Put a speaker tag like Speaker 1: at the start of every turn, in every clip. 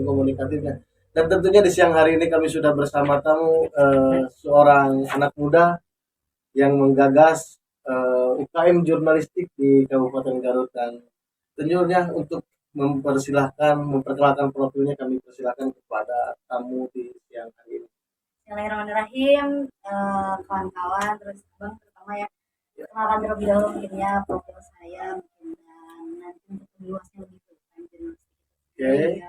Speaker 1: komunikatifnya. Dan tentunya di siang hari ini kami sudah bersama tamu seorang anak muda yang menggagas UKM jurnalistik di Kabupaten Garut, dan tentunya untuk memperkenalkan profilnya, kami persilahkan kepada tamu di siang hari ini.
Speaker 2: Bismillahirrahmanirrahim, kawan-kawan, terus abang terutama ya, kenalkan terlebih dahulu mungkin ya profil saya, mungkin dan nanti untuk luasnya lebih ke
Speaker 1: Oke.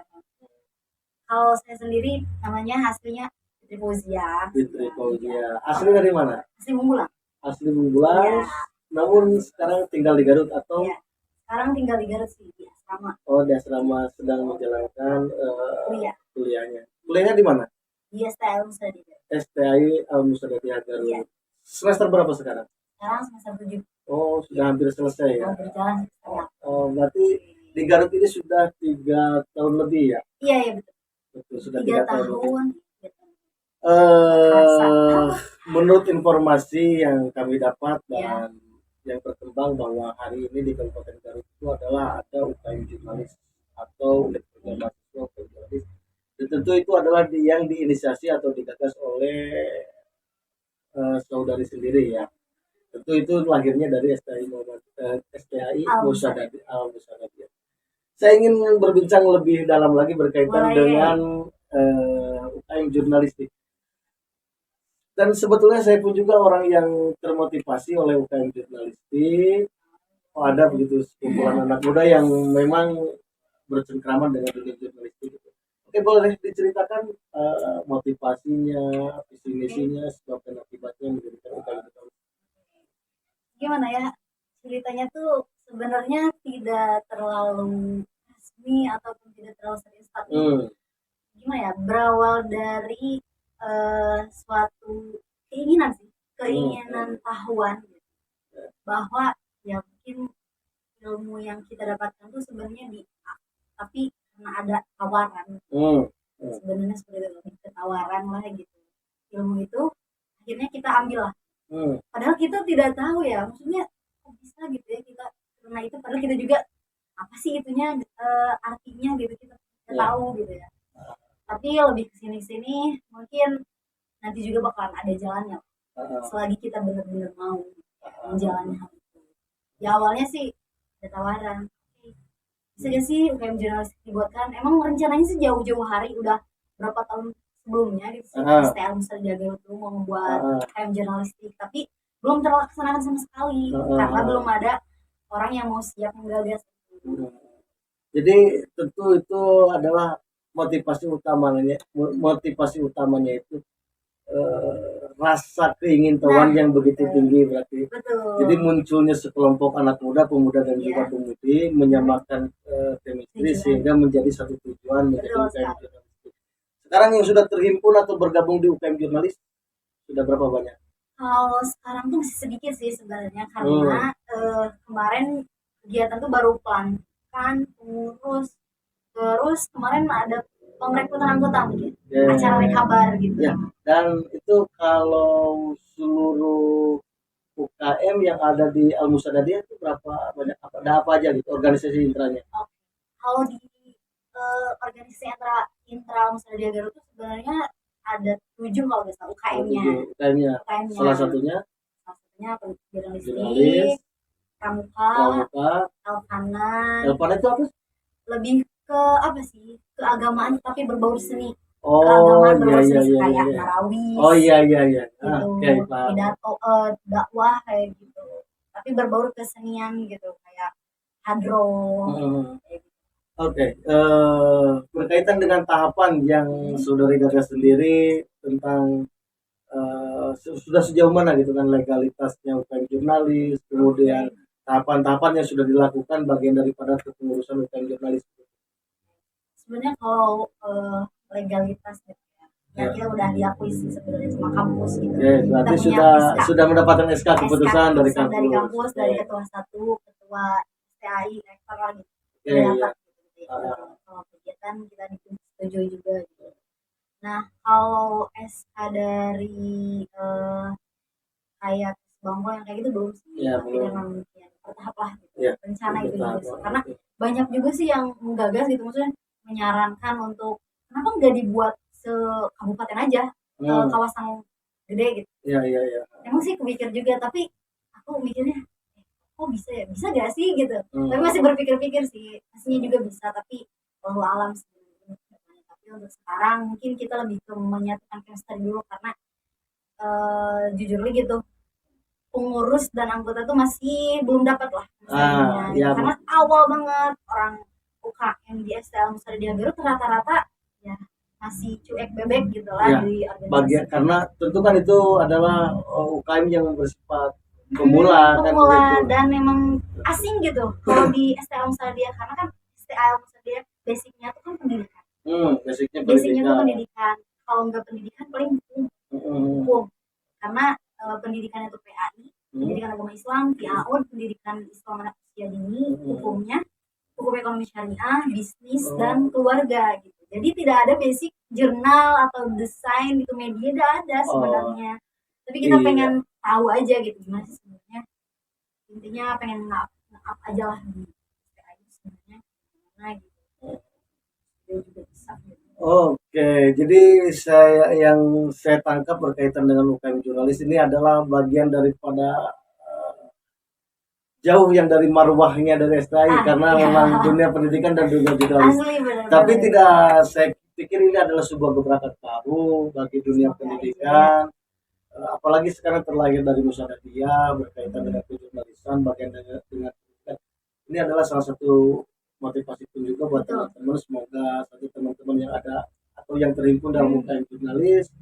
Speaker 2: Kalau saya sendiri namanya aslinya Fitri Fauzia.
Speaker 1: Fitri Fauzia. Asli dari mana?
Speaker 2: Asli Bunggulang.
Speaker 1: Asli Bunggulang. Ya. Namun sekarang tinggal di Garut atau?
Speaker 2: Ya. Sekarang tinggal di Garut sih, di asrama.
Speaker 1: Oh, di asrama sedang menjalankan kuliahnya. Kuliahnya di mana?
Speaker 2: Di STI Al-Musadiyah.
Speaker 1: STI Al-Musadiyah Garut. Ya. Semester berapa sekarang?
Speaker 2: Sekarang semester 7.
Speaker 1: Oh, sudah hampir selesai ya?
Speaker 2: Berjalan setengah.
Speaker 1: Oh, berarti di Garut ini sudah 3 tahun lebih ya?
Speaker 2: Iya, iya betul.
Speaker 1: Betul, sudah 3 tahun lebih.
Speaker 2: 3 tahun.
Speaker 1: Menurut informasi yang kami dapat dan yang berkembang bahwa hari ini di Kabupaten Garut itu adalah ada UKM jurnalis atau Universitas Mahasiswa UKM jurnalis. Dan tentu itu adalah yang diinisiasi atau digagas oleh saudari sendiri ya. Tentu itu lahirnya dari STI Al-Musadiyah. Saya ingin berbincang lebih dalam lagi berkaitan dengan UKM jurnalistik. Dan sebetulnya saya pun juga orang yang termotivasi oleh UKM jurnalistik. Ada begitu sekumpulan anak muda yang memang bercengkraman dengan dunia jurnalistik. Oke, boleh diceritakan motivasinya, visi misinya, sebab dan akibatnya menjadikan UKM jurnalistik.
Speaker 2: Gimana ya, ceritanya tuh sebenarnya tidak terlalu resmi ataupun tidak terlalu serius, tapi gimana ya, berawal dari suatu keinginan sih, keinginan tahuan bahwa ya mungkin ilmu yang kita dapatkan tuh sebenarnya di A, tapi karena ada tawaran, sebenarnya seperti itu, lebih ke tawaran lah gitu, ilmu itu akhirnya kita ambil lah, padahal kita tidak tahu ya, maksudnya kok bisa gitu ya kita karena itu, padahal kita juga apa sih itunya, artinya gitu kita tahu gitu ya. Tapi lebih kesini mungkin nanti juga bakalan ada jalannya selagi kita benar-benar mau menjalani hal itu. Ya awalnya sih ada tawaran, bisa gak sih UKM jurnalistik dibuatkan, emang rencananya sih jauh-jauh hari, udah berapa tahun sebelumnya gitu sih, STI Al-Musadiyah itu mau membuat UKM jurnalistik, tapi belum terlaksanakan sama sekali karena belum ada orang yang mau siap menggagas.
Speaker 1: Jadi tentu itu adalah motivasi utamanya itu rasa keingintahuan yang begitu tinggi berarti.
Speaker 2: Betul.
Speaker 1: Jadi munculnya sekelompok anak muda, pemuda dan juga pemudi menyamakan chemistry sehingga menjadi satu tujuan menjadi UKM jurnalistik. Sekarang yang sudah terhimpun atau bergabung di UKM jurnalis sudah berapa banyak?
Speaker 2: Kalau sekarang tuh masih sedikit sih sebenarnya, karena kemarin kegiatan tuh baru pelantikan pengurus, terus kemarin ada pengrekrutan anggota mungkin, acara rekabar gitu.
Speaker 1: Dan itu kalau seluruh UKM yang ada di Al-Musadiyah itu berapa banyak, ada apa aja gitu organisasi intranya?
Speaker 2: Kalau di organisasi intra Al-Musadiyah Garut itu sebenarnya ada 7 kalau nggak salah
Speaker 1: UKM-nya. Salah satunya
Speaker 2: jurnalis, pramuka, Elfana
Speaker 1: itu apa?
Speaker 2: Lebih ke apa sih, keagamaan tapi berbau seni.
Speaker 1: Keagamaan
Speaker 2: berbau seni kayak tarawih.
Speaker 1: Gitu.
Speaker 2: Pidato, dakwah kayak gitu. Tapi berbau kesenian gitu kayak hadroh.
Speaker 1: Berkaitan dengan tahapan yang saudari gagas sendiri tentang sudah sejauh mana gitu kan legalitasnya UKM jurnalis, kemudian tahapan-tahapan yang sudah dilakukan bagian daripada kepengurusan UKM jurnalis.
Speaker 2: Sebenarnya kalau legalitas gitu ya, kita udah diakui sih sebenarnya sama kampus gitu.
Speaker 1: Berarti sudah mendapatkan SK keputusan dari kampus,
Speaker 2: dari ketua 1, ketua STI, rektor gitu. Kalau kegiatan kita disetujui juga gitu. Nah kalau SK dari kayak Bangko yang kayak gitu belum sih, tapi memang bertahap lah gitu. Rencana itu juga sih, karena banyak juga sih yang menggagas gitu, maksudnya menyarankan untuk kenapa nggak dibuat kabupaten aja, kawasan gede gitu.
Speaker 1: Iya.
Speaker 2: Emang sih kepikir juga, tapi aku mikirnya kok bisa ya, bisa gak sih gitu. Tapi masih berpikir-pikir sih, pastinya juga bisa, tapi walau alam sih. Tapi untuk sekarang mungkin kita lebih ke menyatukan chemistry dulu, karena jujur li gitu, pengurus dan anggota tuh masih belum dapat lah misalnya.
Speaker 1: Iya.
Speaker 2: Karena awal banget orang UKM di STL Nusa Dia Garut rata-rata ya masih cuek bebek gitu lah
Speaker 1: Iya.
Speaker 2: di organisasi.
Speaker 1: Bagian karena tentu kan itu adalah UKM yang bersifat pemula kan gitu.
Speaker 2: Dan memang asing gitu kalau di STL Nusa Dia, karena kan STL Nusa Dia basicnya tuh kan pendidikan. Basicnya tuh pendidikan. Kalau nggak pendidikan paling hukum. Karena pendidikan itu PAI, pendidikan agama Islam, PAUD, pendidikan Islam anak usia dini, hukumnya hukum ekonomi syariah, bisnis dan keluarga gitu. Jadi tidak ada basic jurnal atau desain gitu, media tidak ada sebenarnya. Tapi kita pengen tahu aja gitu gimana sih sebenarnya. Intinya pengen nge-up aja lah di PAI sebenarnya gimana gitu. Dia juga bisa gitu.
Speaker 1: Oke, jadi yang saya tangkap berkaitan dengan UKM jurnalis ini adalah bagian daripada jauh yang dari marwahnya dari STI, karena memang dunia pendidikan dan dunia jurnalis. Tapi tidak, saya pikir ini adalah sebuah gebrakan baru bagi dunia pendidikan. Apalagi sekarang terlahir dari Nusa Dia berkaitan dengan jurnalisan, bagian dengan pendidikan. Ini adalah salah satu motivasi pun juga buat teman-teman. Semoga saja teman-teman yang ada atau yang terhimpun dalam UKM jurnalis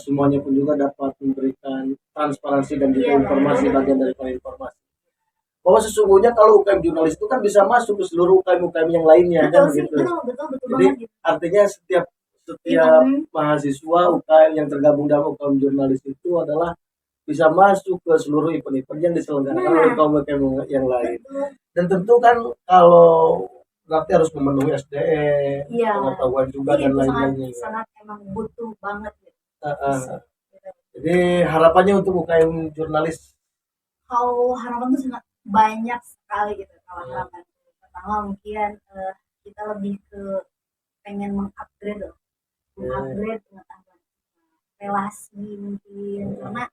Speaker 1: semuanya pun juga dapat memberikan transparansi dan juga informasi, bagian dari informasi bahwa sesungguhnya kalau UKM jurnalis itu kan bisa masuk ke seluruh UKM yang lainnya.
Speaker 2: Betul,
Speaker 1: kan
Speaker 2: sih,
Speaker 1: gitu.
Speaker 2: Betul
Speaker 1: Jadi
Speaker 2: gitu.
Speaker 1: Artinya setiap mahasiswa UKM yang tergabung dalam UKM jurnalis itu adalah bisa masuk ke seluruh event-event yang diselenggarakan oleh UKM yang lain. Dan tentu kan kalau nanti harus memenuhi SDM, pengetahuan juga dan lain-lainnya.
Speaker 2: Sangat emang butuh banget gitu.
Speaker 1: Jadi harapannya untuk UKM jurnalis,
Speaker 2: kalau harapan tuh sangat banyak sekali gitu. Kalau harapan pertama mungkin kita lebih ke pengen mengupgrade pengetahuan, relasi mungkin, karena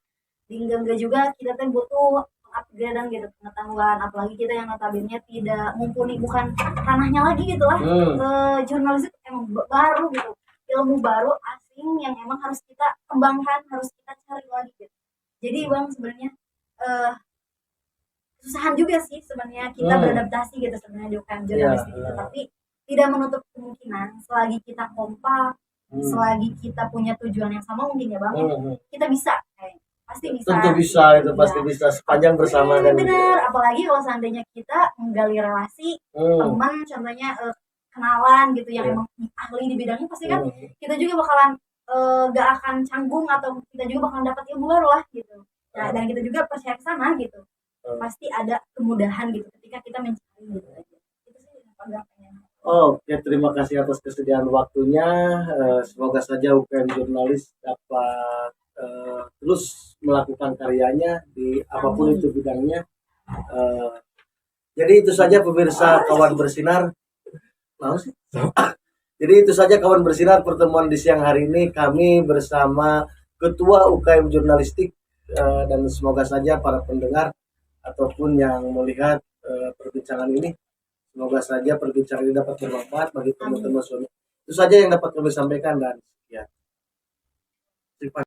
Speaker 2: di enggak juga kita tuh butuh upgrade gitu pengetahuan, apalagi kita yang notabene tidak mumpuni, bukan ranahnya lagi gitu lah. Jurnalis itu emang baru gitu, ilmu baru asing yang emang harus kita kembangkan, harus kita cari lagi gitu. Jadi bang sebenarnya kesusahan juga sih sebenarnya kita beradaptasi gitu sebenarnya di UKM jurnalistik gitu. Tapi tidak menutup kemungkinan selagi kita kompak, selagi kita punya tujuan yang sama mungkin ya bang, kita bisa kayak pasti bisa.
Speaker 1: Tentu bisa, itu pasti bisa sepanjang bersama kan.
Speaker 2: Benar, apalagi kalau seandainya kita menggali relasi teman, contohnya kenalan gitu yang emang ahli di bidangnya, pasti kan kita juga bakalan gak akan canggung atau kita juga bakalan dapat ilmu baru lah gitu. Nah, dan kita juga percaya ke sana gitu. Pasti ada kemudahan gitu ketika kita mencari gitu aja. Itu sih yang pengen.
Speaker 1: Oke, terima kasih atas kesediaan waktunya. Semoga saja UKM jurnalis dapat terus melakukan karyanya di apapun itu bidangnya. Jadi itu saja pemirsa kawan bersinar. Jadi itu saja kawan bersinar pertemuan di siang hari ini kami bersama Ketua UKM Jurnalistik, dan semoga saja para pendengar ataupun yang melihat perbincangan ini, semoga saja perbincangan ini dapat bermanfaat bagi teman-teman semua. Itu saja yang dapat kami sampaikan dan ya.